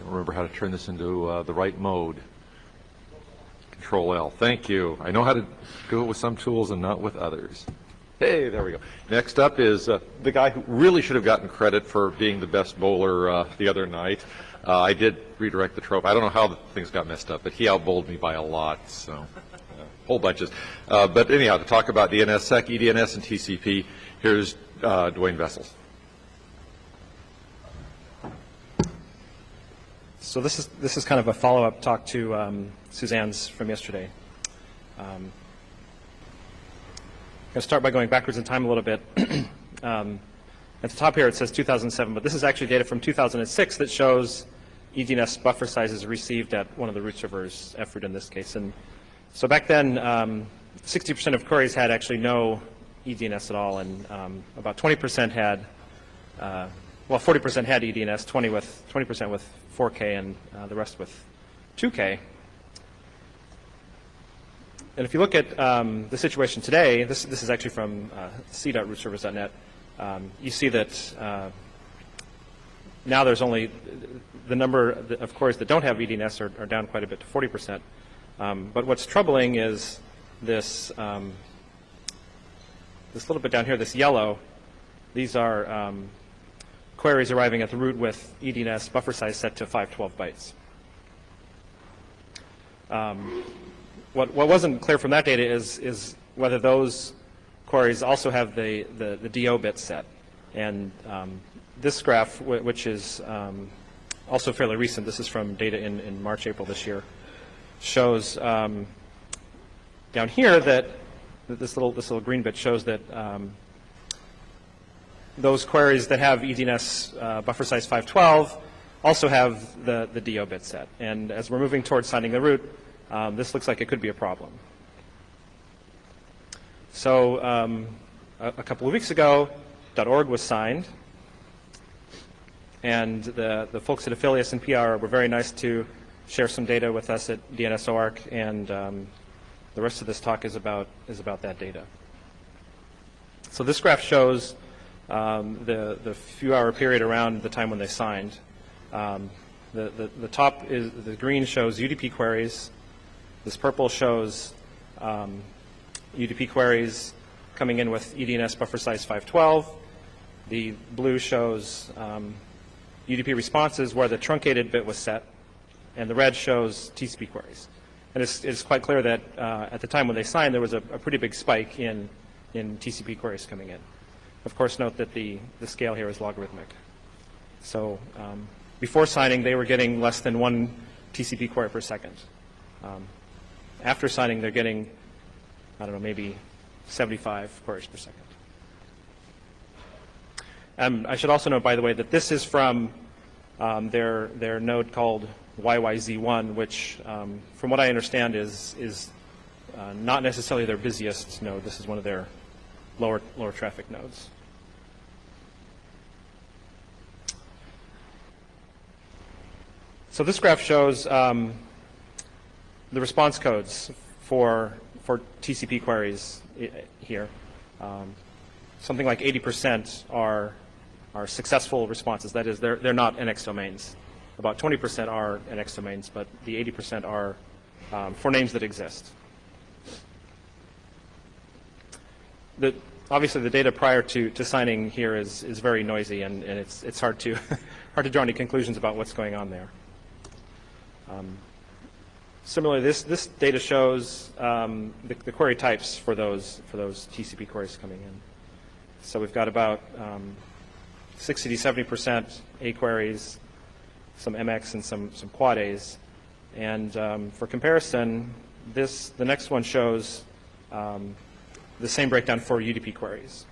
Don't remember how to turn this into the right mode. Control L. Thank you. I know how to do it with some tools and not with others. Hey, there we go. Next up is the guy who really should have gotten credit for being the best bowler the other night. I did redirect the trophy. I don't know how the things got messed up, but he outbowled me by a lot, so whole bunches. But anyhow, to talk about DNSSEC, EDNS, and TCP, here's Dwayne Vessels. So this is kind of a follow-up talk to Suzanne's from yesterday. I'm going to start by going backwards in time a little bit. At the top here it says 2007, but this is actually data from 2006 that shows EDNS buffer sizes received at one of the root servers, FRoot in this case. And so back then, 60% of queries had actually no EDNS at all, and about 20% had, well, 40% had EDNS, 20% with 4K, and the rest with 2K. And if you look at the situation today, this is actually from c.rootservers.net, you see that now there's only the number of queries that don't have EDNS are down quite a bit to 40%. But what's troubling is this this little bit down here, this yellow. These are queries arriving at the root with EDNS buffer size set to 512 bytes. What wasn't clear from that data is whether those queries also have the DO bit set. And this graph, which is also fairly recent, this is from data in March, April this year, shows down here that this little green bit shows that those queries that have EDNS buffer size 512 also have the DO bit set. And as we're moving towards signing the root, this looks like it could be a problem. So a couple of weeks ago, .org was signed, and the folks at Affiliates and PR were very nice to share some data with us at DNSOARC, and the rest of this talk is about that data. So this graph shows the few-hour period around the time when they signed. The top is the green shows UDP queries. This purple shows UDP queries coming in with EDNS buffer size 512. The blue shows UDP responses where the truncated bit was set, and the red shows TCP queries. And it's quite clear that at the time when they signed, there was a pretty big spike in TCP queries coming in. Of course, note that the scale here is logarithmic. So before signing, they were getting less than 1 TCP query per second. After signing, they're getting, I don't know, maybe 75 queries per second. I should also note, by the way, that this is from their node called YYZ1, which, from what I understand, is not necessarily their busiest node. This is one of their lower traffic nodes. So this graph shows the response codes for TCP queries here. Something like 80% are successful responses. That is, they're not NX domains. About 20% are NX domains, but the 80% are for names that exist. Obviously, the data prior to signing here is very noisy, and it's hard to hard to draw any conclusions about what's going on there. Similarly, this data shows the query types for those TCP queries coming in. So we've got about 60 to 70% A queries, some MX, and some quad A's. And for comparison, the next one shows the same breakdown for UDP queries.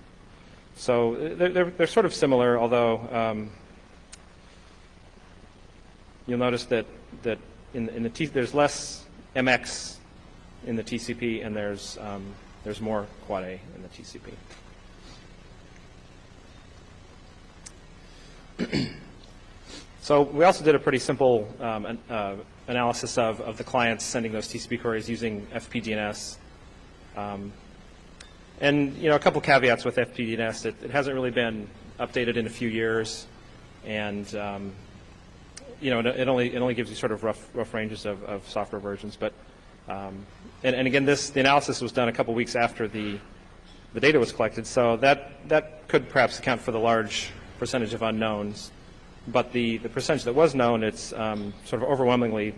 So they're sort of similar, although you'll notice that there's less MX in the TCP, and there's more quad A in the TCP. So we also did a pretty simple analysis of the clients sending those TCP queries using FPDNS. And a couple caveats with FPDNS. It hasn't really been updated in a few years, and it only gives you sort of rough ranges of software versions. But and again, the analysis was done a couple weeks after the data was collected, so that could perhaps account for the large percentage of unknowns. But the percentage that was known, it's sort of overwhelmingly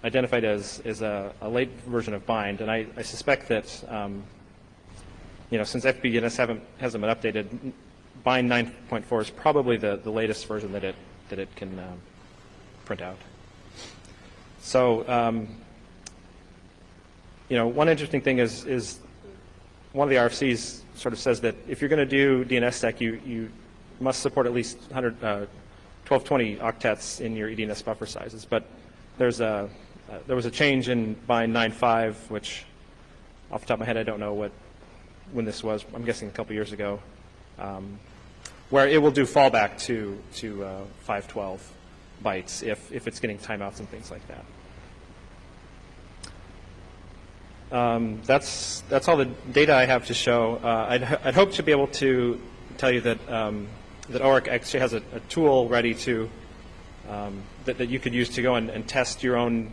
identified as a late version of bind, and I suspect that since FPDNS hasn't been updated, bind 9.4 is probably the latest version that it can print out. So one interesting thing is one of the RFCs sort of says that if you're going to do DNSSEC, you must support at least 1220 octets in your EDNS buffer sizes. But there was a change in bind 9.5, which off the top of my head I don't know when this was. I'm guessing a couple years ago, where it will do fallback to 512 bytes if it's getting timeouts and things like that. That's all the data I have to show. I'd hope to be able to tell you that that ORC actually has a tool ready to that you could use to go and test your own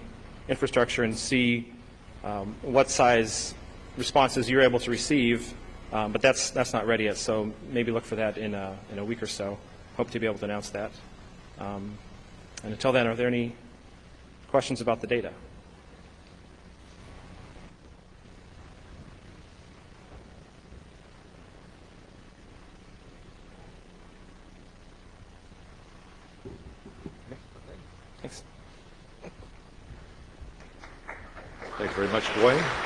infrastructure and see what size responses you're able to receive. But that's not ready yet. So maybe look for that in a week or so. Hope to be able to announce that. And until then, are there any questions about the data? Thanks very much, Dwayne.